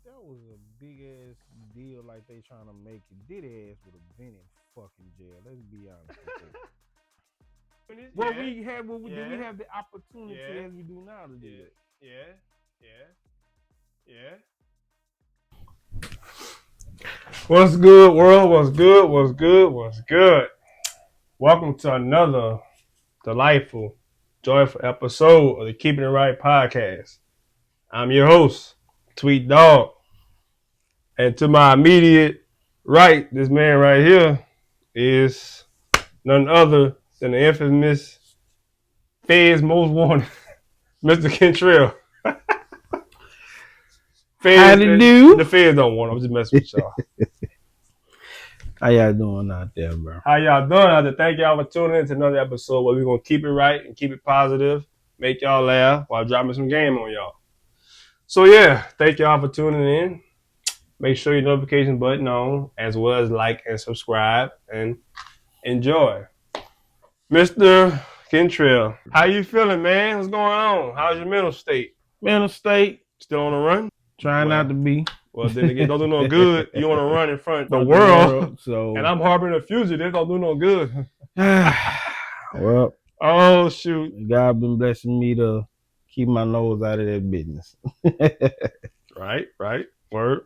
that was a big ass deal like they trying to make it. Diddy ass would have been in fucking jail. Let's be honest with that. What Yeah, we had, what we, do we yeah, have the opportunity yeah, as we do now to do yeah, that? yeah, yeah, yeah. What's good, world? What's good? What's good? What's good? Welcome to another delightful, joyful episode of the Keeping It Right podcast. I'm your host, Tweet Dog, and to my immediate right, this man right here is none other than the infamous Feds Most Wanted, Mr. Kentrell. How Feds, to do? the Feds don't want him. I'm just messing with y'all. How y'all doing out there, bro? How y'all doing? I have to thank y'all for tuning in to another episode where we're going to keep it right and keep it positive, make y'all laugh while dropping some game on y'all. So, yeah, thank y'all for tuning in. Make sure your notification button on, as well as like and subscribe, and enjoy. Mr. Kentrell, how you feeling, man? What's going on? How's your mental state? Mental state, Still on the run? trying not to be. Well, then again, don't do no good. You want to run in front of the Fuck world, so and I'm harboring a fugitive. Don't do no good. well, Oh, shoot. God been blessing me to keep my nose out of that business. Right. Word.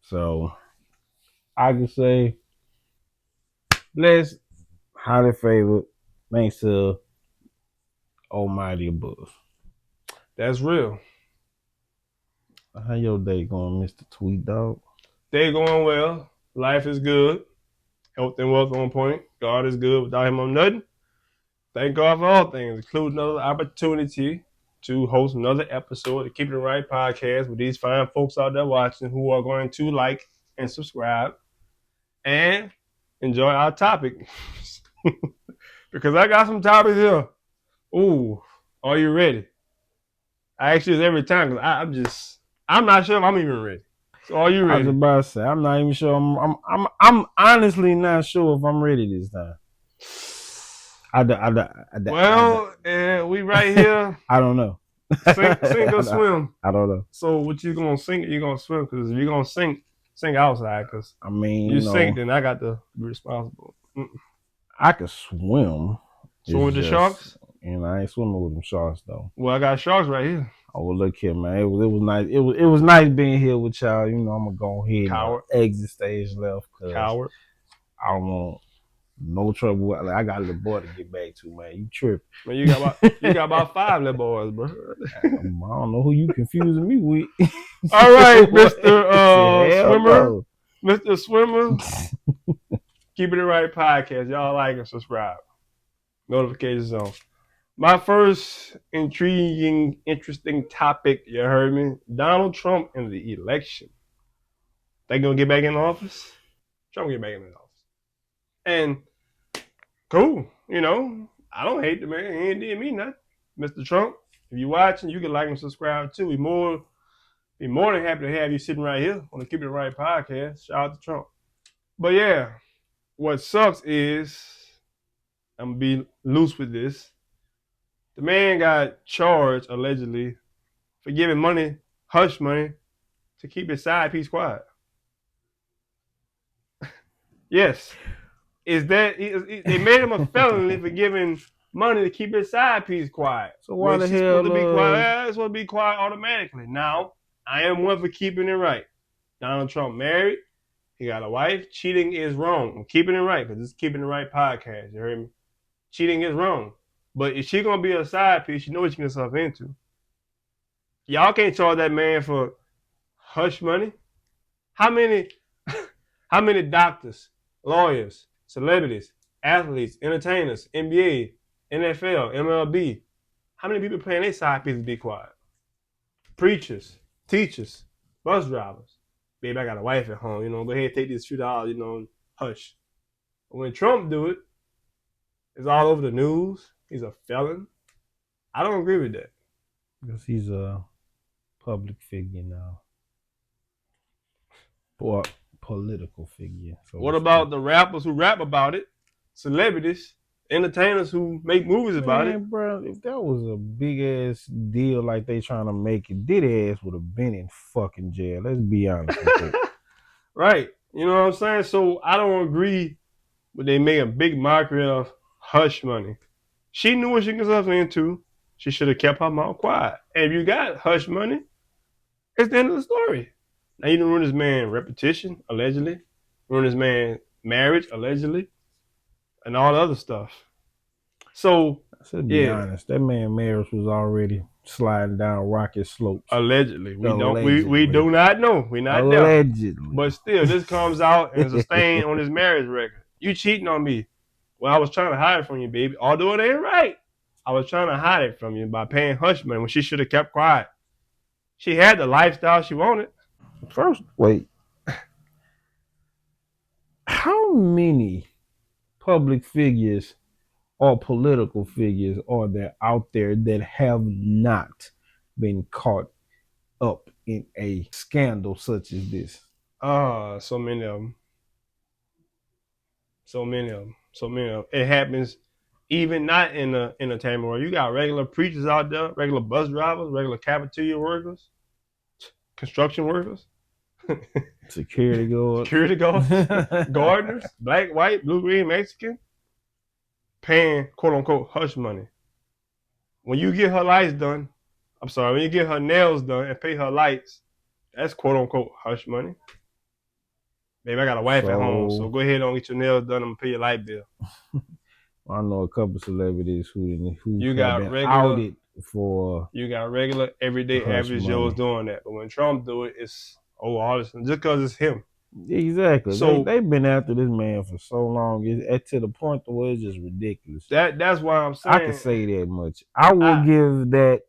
So I can say, bless, highly favored, thanks to Almighty above. That's real. How your day going, Mr. Tweet Dog? Day going well. Life is good. Health and wealth on point. God is good. Without him, I'm nothing. Thank God for all things, including another opportunity to host another episode of Keep It Right podcast with these fine folks out there watching who are going to like and subscribe and enjoy our topic. Because I got some topics here. Ooh, are you ready? I ask you this every time because I'm not sure if I'm even ready. So are you I was ready? about to say, I'm not even sure. I'm honestly not sure if I'm ready this time. We right here. I don't know. Sink or swim. I don't know. So what you gonna sink or you gonna swim? Because if you gonna sink outside. Because I mean, you sink, then I got to be responsible. I could swim. Swim with the sharks? I ain't swimming with them sharks though. Well, I got sharks right here. Oh well, look here, man. It was nice. It was nice being here with y'all. You know, I'm gonna go ahead Coward. and exit stage left. Coward. I don't want no trouble. Like, I got a little boy to get back to, man. You tripping? Man, you got about 5 little boys, bro. I don't know who you confusing me with. All right, Mr. Swimmer. Mr. Swimmer. Keeping It Right podcast. Y'all like and subscribe. Notifications on. My first intriguing, interesting topic, you heard me? Donald Trump and the election. They gonna get back in office? Trump get back in office. And cool, I don't hate the man. He ain't did me nothing. Mr. Trump, if you watching, you can like and subscribe too. Be more than happy to have you sitting right here on the Keep It Right podcast. Shout out to Trump. But yeah, what sucks is, I'm gonna be loose with this. The man got charged allegedly for giving money, hush money, to keep his side piece quiet. Yes. Is that they made him a felony for giving money to keep his side piece quiet. So why the hell? Supposed to be quiet? It's supposed to be quiet automatically. Now, I am one for keeping it right. Donald Trump married. He got a wife. Cheating is wrong. I'm keeping it right because it's Keeping It Right podcast. You heard me? Cheating is wrong. But if she gonna be a side piece, you know what you get yourself into. Y'all can't charge that man for hush money. How many doctors, lawyers, celebrities, athletes, entertainers, NBA, NFL, MLB, how many people paying their side piece to be quiet? Preachers, teachers, bus drivers. Baby, I got a wife at home, go ahead, take this few dollars, hush. But when Trump do it, it's all over the news. He's a felon. I don't agree with that. Because he's a public figure now. Or political figure. So what about the rappers who rap about it? Celebrities. entertainers who make movies about it. Man, bro, if that was a big ass deal like they trying to make it, Diddy ass would have been in fucking jail. Let's be honest with that. Right. You know what I'm saying? So I don't agree with they make a big mockery of hush money. She knew what she got herself into. She should have kept her mouth quiet. And if you got hush money, it's the end of the story. Now you done ruin this man repetition, allegedly. Ruin this man marriage, allegedly. And all the other stuff. So, Let's be honest. That man marriage was already sliding down rocket slopes. Allegedly. We do not know. We not allegedly. There. But still, this comes out and is a stain on his marriage record. You cheating on me. Well, I was trying to hide it from you, baby. Although it ain't right. I was trying to hide it from you by paying hush money when she should have kept quiet. She had the lifestyle she wanted. First, wait. How many public figures or political figures are there out there that have not been caught up in a scandal such as this? So many of them. So many of them. It happens even not in the entertainment world. You got regular preachers out there, regular bus drivers, regular cafeteria workers, construction workers, security guards, gardeners, black, white, blue, green, Mexican, paying quote unquote hush money. When you get her lights done, when you get her nails done and pay her lights, that's quote unquote hush money. Baby, I got a wife at home, so go ahead and get your nails done. I'm gonna pay your light bill. I know a couple celebrities who you got been outed for. You got regular, everyday, average Joes doing that, but when Trump do it, it's all this just because it's him. Exactly. So they've been after this man for so long. It's to the point where it's just ridiculous. That's why I'm saying I can say that much. I will give that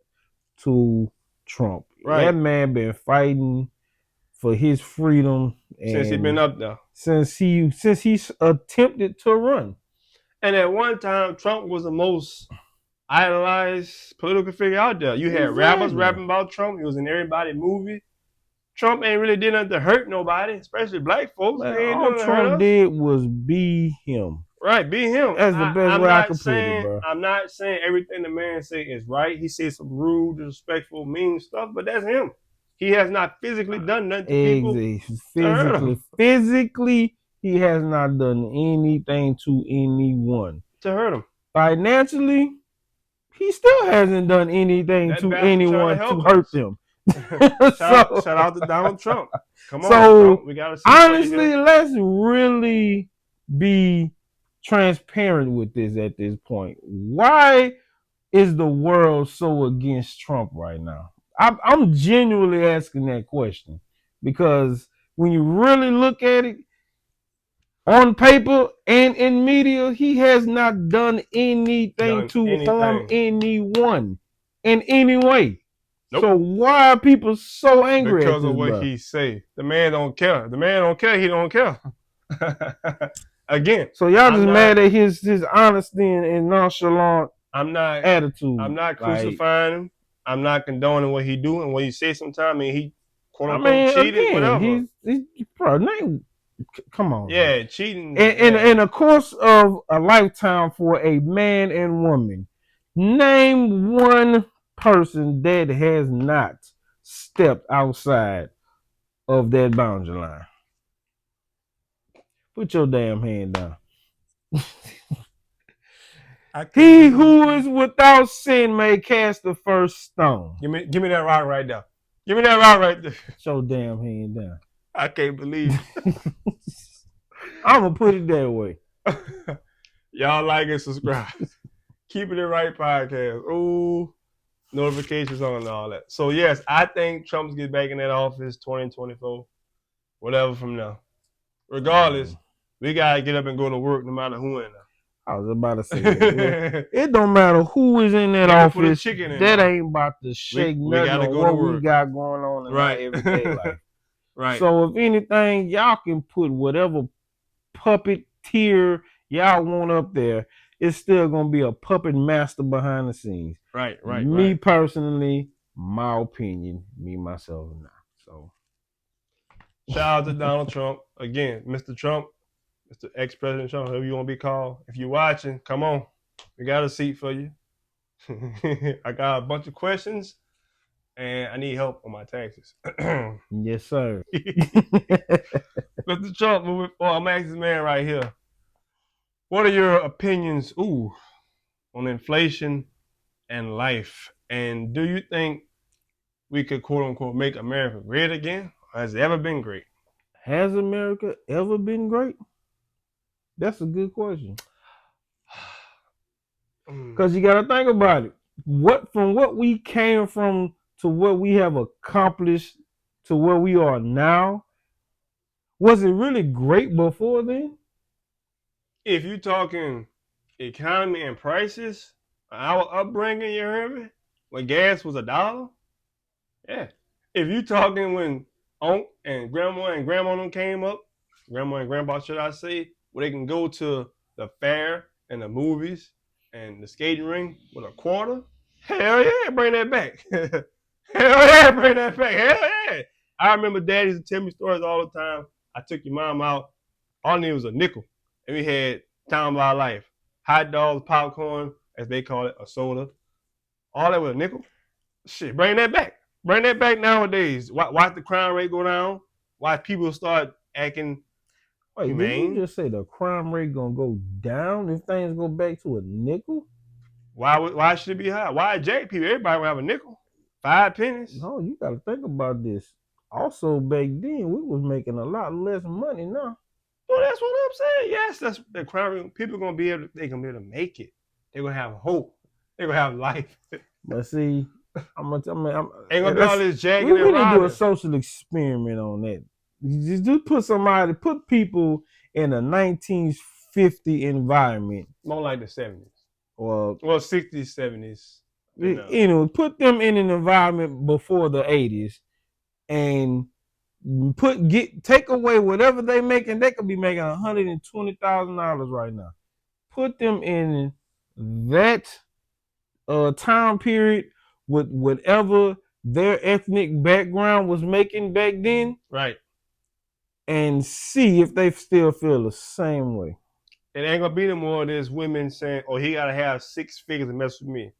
to Trump. Right. That man been fighting for his freedom since he been up there. Since he's attempted to run. And at one time, Trump was the most idolized political figure out there. You had rappers rapping about Trump. He was in everybody's movie. Trump ain't really did nothing to hurt nobody, especially black folks. Man, all Trump did was be him. Right, be him. That's the best way I can put it, bro. I'm not saying everything the man say is right. He said some rude, disrespectful, mean stuff, but that's him. He has not physically done nothing to people. Physically, he has not done anything to anyone to hurt him. Financially, he still hasn't done anything to anyone to hurt them. Shout out to Donald Trump. Come on, Trump. We gotta see. Honestly, let's really be transparent with this at this point. Why is the world so against Trump right now? I'm genuinely asking that question because when you really look at it on paper and in media, he has not done anything to harm anyone in any way. Nope. So why are people so angry because at this, of what he say? The man don't care. The man don't care. He don't care. Again. So y'all just mad at his honesty and nonchalant attitude. I'm not crucifying him. I'm not condoning what he do and what he say sometimes. I mean, he quote unquote cheated, whatever. Come on. Yeah, bro. Cheating. In the course of a lifetime for a man and woman, name one person that has not stepped outside of that boundary line. Put your damn hand down. He who is without sin may cast the first stone. Give me that rock right there. Give me that rock right there. Put your damn hand down. I can't believe it. I'm gonna put it that way. Y'all like and subscribe. Keeping It Right podcast. Ooh, notifications on and all that. So yes, I think Trump's get back in that office 2024, whatever from now. Regardless, we gotta get up and go to work no matter who in there. I was about to say that. It don't matter who is in that office. That ain't about to shake nothing on what we got going on in our everyday life. Right. So if anything, y'all can put whatever puppeteer y'all want up there. It's still gonna be a puppet master behind the scenes. Right. Me personally, my opinion, me myself now. So shout out to Donald Trump again, Mr. Trump. Mr. Ex-President Trump, whoever you want to be called. If you're watching, come on. We got a seat for you. I got a bunch of questions, and I need help on my taxes. Yes, sir. Mr. Trump, moving forward, I'm asking this man right here. What are your opinions, on inflation and life? And do you think we could, quote unquote, make America great again? Or has it ever been great? Has America ever been great? That's a good question. Because you got to think about it. From what we came from to what we have accomplished to where we are now, was it really great before then? If you're talking economy and prices, our upbringing, you heard me? When gas was $1, yeah. If you're talking when Unc and Grandma them came up, Grandma and Grandpa, should I say, where they can go to the fair and the movies and the skating ring with a quarter, hell yeah, bring that back. Hell yeah, bring that back. Hell yeah. I remember Dad used to tell me stories all the time. I took your mom out. All I needed was a nickel. And we had time of our life. Hot dogs, popcorn, as they call it, a soda. All that with a nickel. Shit, bring that back. Bring that back nowadays. Watch the crime rate go down. Watch people start acting humane. Did you just say the crime rate gonna go down if things go back to a nickel? Why should it be high? Why jack people? Everybody will have a nickel. 5 pennies. No, you gotta think about this. Also, back then we was making a lot less money now. Well, that's what I'm saying. Yes, that's the crime rate. People are gonna be able to make it. They're gonna have hope. They're gonna have life. But see, ain't gonna be all this jagging. We need to do a social experiment on that. Just put people in a 1950 environment. More like the 70s. Well, 60s, 70s. Put them in an environment before the 80s and take away whatever they making. They could be making $120,000 right now. Put them in that time period with whatever their ethnic background was making back then, right? And see if they still feel the same way. It ain't gonna be no more of this women saying, "Oh, he gotta have 6 figures to mess with me."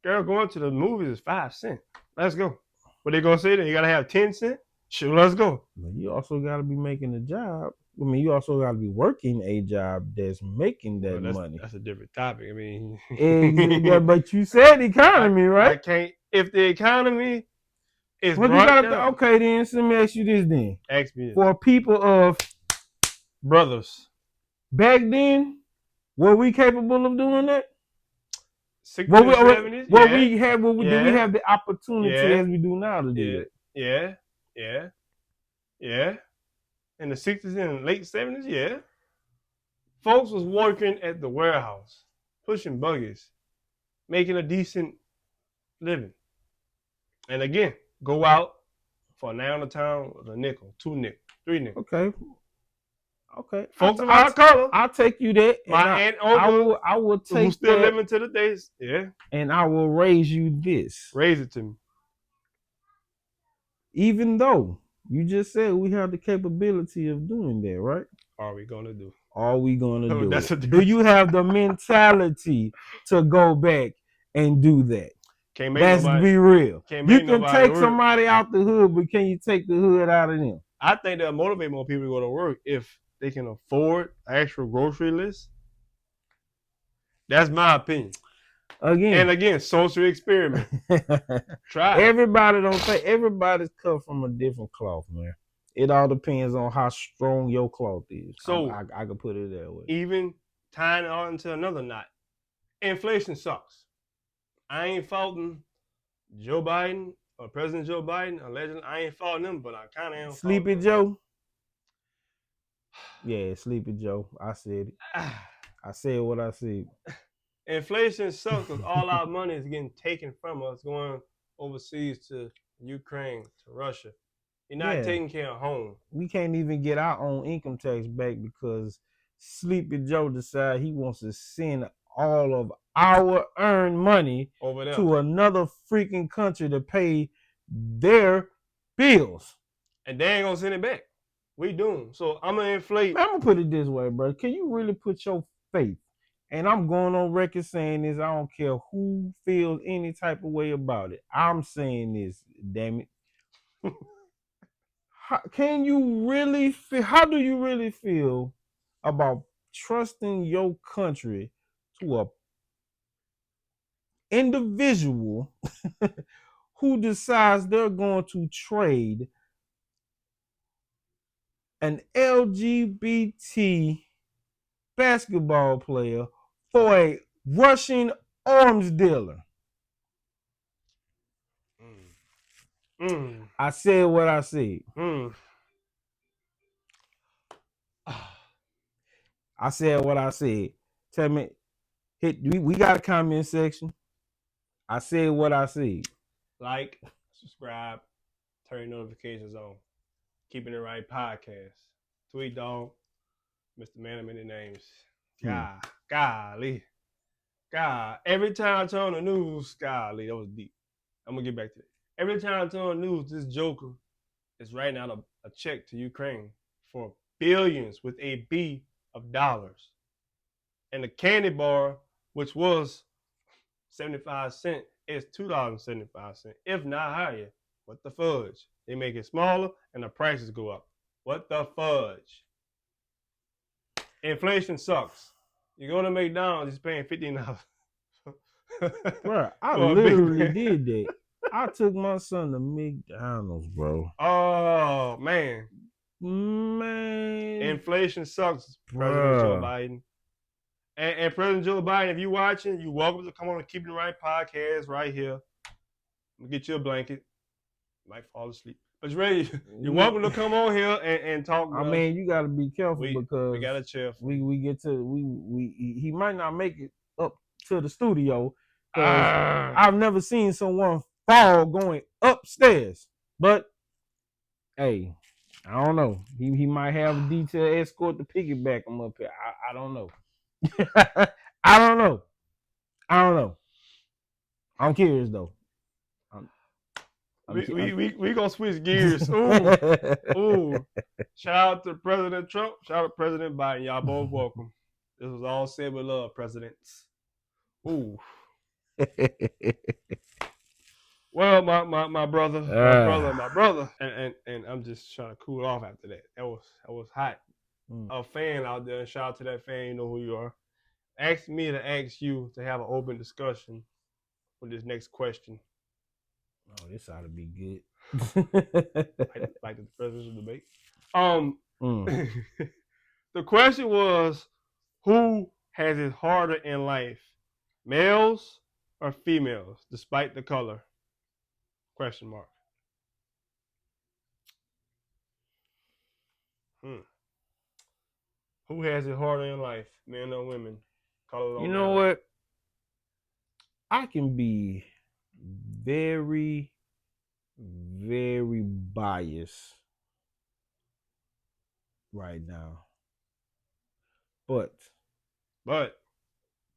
Girl, going to the movies is 5 cents. Let's go. What they gonna say then? You gotta have 10 cents? Sure, let's go. But you also gotta be making a job. I mean, you also gotta be working a job that's making that money. That's a different topic. I mean, but you said economy, right? I can't. If the economy is okay, then so let me ask you this then. Ask me this. For people of brothers back then, were we capable of doing that? 60s, 70s? Did we have the opportunity as we do now to do it? Yeah. In the 60s and late 70s, yeah. Folks was working at the warehouse, pushing buggies, making a decent living. And again, go out for a nail in the town with a nickel, 2 nickels, 3 nickels. Okay. Folks of our color. I'll take you that. My aunt Olga, I will take who's still living to the days. Yeah. And I will raise you this. Raise it to me. Even though you just said we have the capability of doing that, right? Are we gonna do? Do you have the mentality to go back and do that? Let's be real. You can take somebody out the hood, but can you take the hood out of them? I think that'll motivate more people to go to work if they can afford an actual grocery list. That's my opinion. Again, social experiment. Try. Everybody's cut from a different cloth, man. It all depends on how strong your cloth is. So I could put it that way. Even tying it on into another knot. Inflation sucks. I ain't faulting Joe Biden or President Joe Biden. Allegedly, I ain't faulting them, but I kind of am. Sleepy Joe. Yeah, Sleepy Joe. I said it. I said what I said. Inflation sucks because all our money is getting taken from us, going overseas to Ukraine, to Russia. You're not taking care of home. We can't even get our own income tax back because Sleepy Joe decided he wants to send all of our earned money over there to another freaking country to pay their bills. And they ain't gonna send it back. We doomed. So I'm gonna inflate. I'm gonna put it this way, bro. Can you really put your faith? And I'm going on record saying this. I don't care who feels any type of way about it. I'm saying this. Damn it. Can you really feel? How do you really feel about trusting your country to a individual who decides they're going to trade an LGBT basketball player for a Russian arms dealer? I said what I said. I said what I said. Tell me, we got a comment section. I said what I said. Like, subscribe, turn your notifications on. Keeping It Right podcast. Tweet Dog, Mr. Man of Many Names. Golly. God. Every time I turn on the news, golly, that was deep. I'm going to get back to it. Every time I turn on the news, this joker is writing out a check to Ukraine for billions with a B of dollars. And the candy bar, which was 75 cents, is $2.75, if not higher. What the fudge? They make it smaller and the prices go up. What the fudge? Inflation sucks. You go to McDonald's, you're paying $15. Bro, I literally did that. I took my son to McDonald's, bro. Oh, man. Inflation sucks, President Joe Biden. And President Joe Biden, if you're watching, you're welcome to come on and Keeping It Right podcast right here. Get you a blanket. You might fall asleep. But you're ready. You're welcome to come on here and talk. I mean, you got to be careful because we got to chill. We get to he might not make it up to the studio because I've never seen someone fall going upstairs. But hey, I don't know. He might have a detailed escort to piggyback him up here. I don't know. I don't know. I'm curious though. We gonna switch gears. Ooh. Shout out to President Trump. Shout out to President Biden. Y'all both welcome. This was all said with love, presidents. Ooh. Well, my brother, and I'm just trying to cool off after that. That was hot. A fan out there. Shout out to that fan. You know who you are. Asked me to ask you to have an open discussion with this next question. Oh, this ought to be good. like the presidential debate. The question was, who has it harder in life, males or females, despite the color? Question mark. Who has it harder in life, men or women? You know what? I can be very, very biased right now. But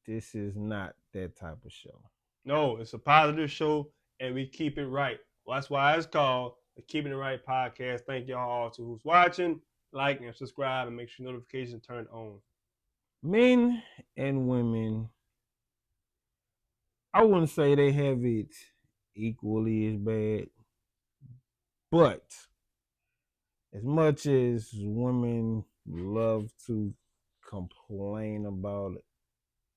this is not that type of show. No, it's a positive show and we keep it right. Well, that's why it's called the Keeping It Right podcast. Thank y'all all to who's watching. Like and subscribe and make sure notifications turn on. Men and women, I wouldn't say they have it equally as bad, but as much as women love to complain about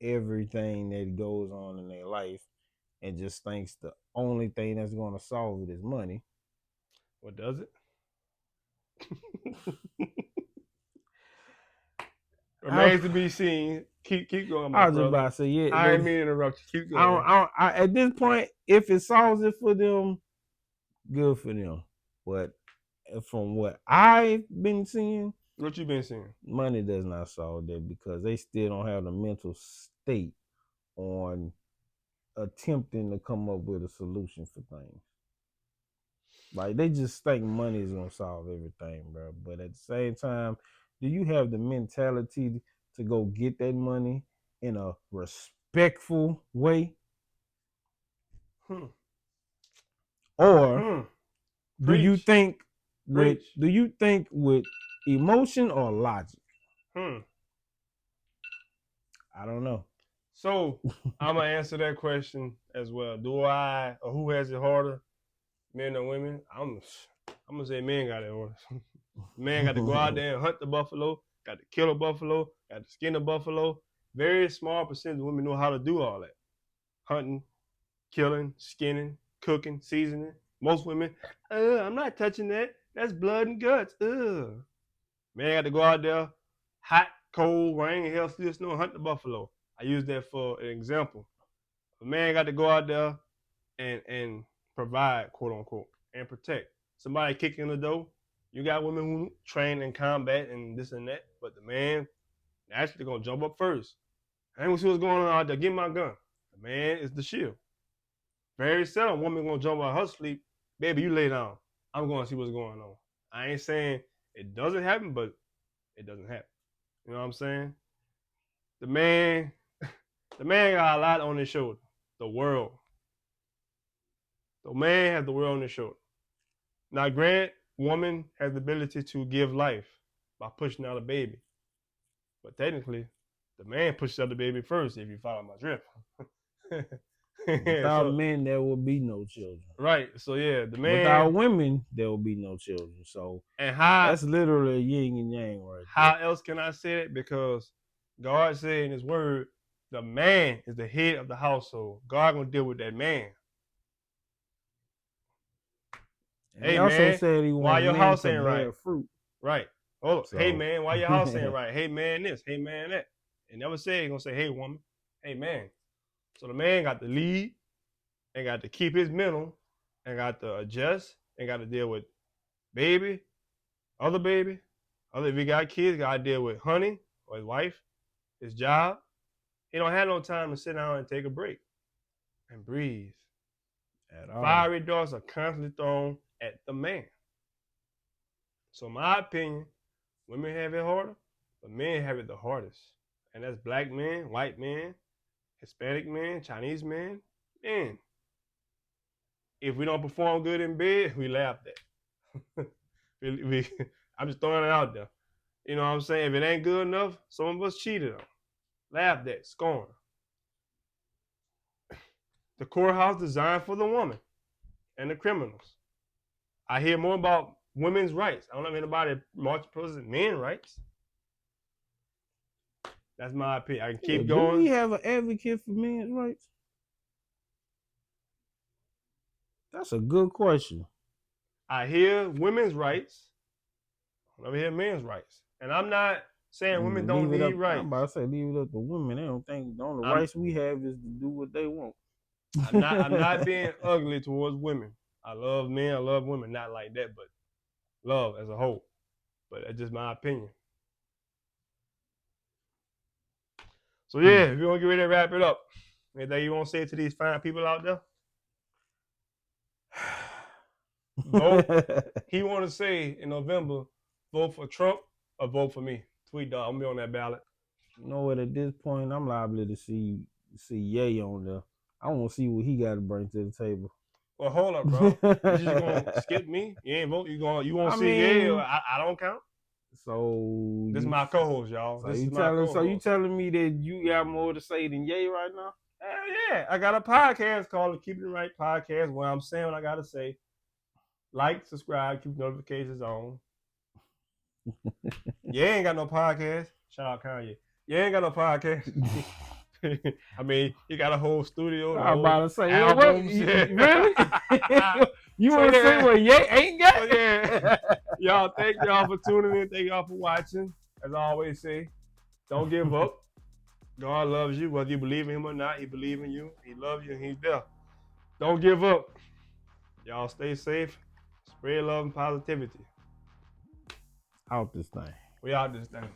everything that goes on in their life and just thinks the only thing that's going to solve it is money. What does it? Remains to be seen. Keep going, my brother. I was about to say, yeah. I didn't mean to interrupt you. Keep going. At this point, if it solves it for them, good for them. But from what I've been seeing, what you been seeing? Money does not solve that because they still don't have the mental state on attempting to come up with a solution for things. Like, they just think money is gonna solve everything, bro. But at the same time, do you have the mentality to go get that money in a respectful way? Or do you think with Emotion or logic? I don't know. So I'm gonna answer that question as well. Who has it harder, men or women? I'm gonna say men got it harder. Man got to go out there and hunt the buffalo, got to kill a buffalo, got to skin a buffalo. Very small percentage of women know how to do all that. Hunting, killing, skinning, cooking, seasoning. Most women, I'm not touching that. That's blood and guts. Man got to go out there, hot, cold, rain, hell, sleet, snow, hunt the buffalo. I use that for an example. A man got to go out there and provide, quote unquote, and protect. Somebody kicking the door. You got women who train in combat and this and that, but the man naturally gonna jump up first. I ain't gonna see what's going on out there. Give me my gun. The man is the shield. Very seldom woman gonna jump out her sleep. Baby, you lay down. I'm gonna see what's going on. I ain't saying it doesn't happen, but it doesn't happen. You know what I'm saying? The man got a lot on his shoulder. The world. The man has the world on his shoulder. Now, grant, woman has the ability to give life by pushing out a baby. But technically, the man pushes out the baby first, if you follow my drift. Without men, there will be no children. Right. So yeah, the man. Without women, there will be no children. So that's literally yin and yang right How else can I say it? Because God said in his word, the man is the head of the household. God gonna deal with that man. And he also said he why your house ain't right? Fruit. Right. Hold up. So. Hey man, why your house ain't right? Hey man, this. Hey man, that. It never said he gonna say, hey woman. Hey man. So the man got to lead, and got to keep his mental, and got to adjust, and got to deal with baby, other if he got kids, got to deal with honey or his wife, his job. He don't have no time to sit down and take a break and breathe. At all. Fiery darts are constantly thrown at the man. So my opinion, women have it harder, but men have it the hardest. And that's black men, white men, Hispanic men, Chinese men. Man, if we don't perform good in bed, we laugh at. I'm just throwing it out there. You know what I'm saying? If it ain't good enough, some of us cheated on. Laughed at, scorned. The courthouse designed for the woman and the criminals. I hear more about women's rights. I don't know if anybody march protesting men's rights. That's my opinion. I can keep going. Do we have an advocate for men's rights? That's a good question. I hear women's rights. I don't hear men's rights. And I'm not saying women don't need rights. I'm about to say leave it up to women. They don't think the only rights we have is to do what they want. I'm not being ugly towards women. I love men, I love women, not like that, but love as a whole. But that's just my opinion. So yeah, if you want to get ready to wrap it up, anything you want to say to these fine people out there? Vote. He want to say in November, vote for Trump or vote for me. Tweet dog, I'm gonna be on that ballot. You know what? At this point, I'm liable to see Ye on there. I want to see what he got to bring to the table. Well, hold up, bro. You just gonna skip me? You ain't vote. You want to see Ye? I don't count. So this is my co-host, y'all. So you telling me that you got more to say than Ye right now? Hell yeah! I got a podcast called the Keeping It Right Podcast where I'm saying what I gotta say. Like, subscribe, keep notifications on. Ye ain't got no podcast. Shout out Kanye. Ye ain't got no podcast. I mean, he got a whole studio. I'm about to say, albums. Really? You want to say what Ye ain't got? Yeah. Y'all, thank y'all for tuning in. Thank y'all for watching. As I always say, don't give up. God loves you, whether you believe in him or not. He believes in you. He loves you, and he's there. Don't give up. Y'all stay safe. Spread love and positivity. Out this thing. We out this thing.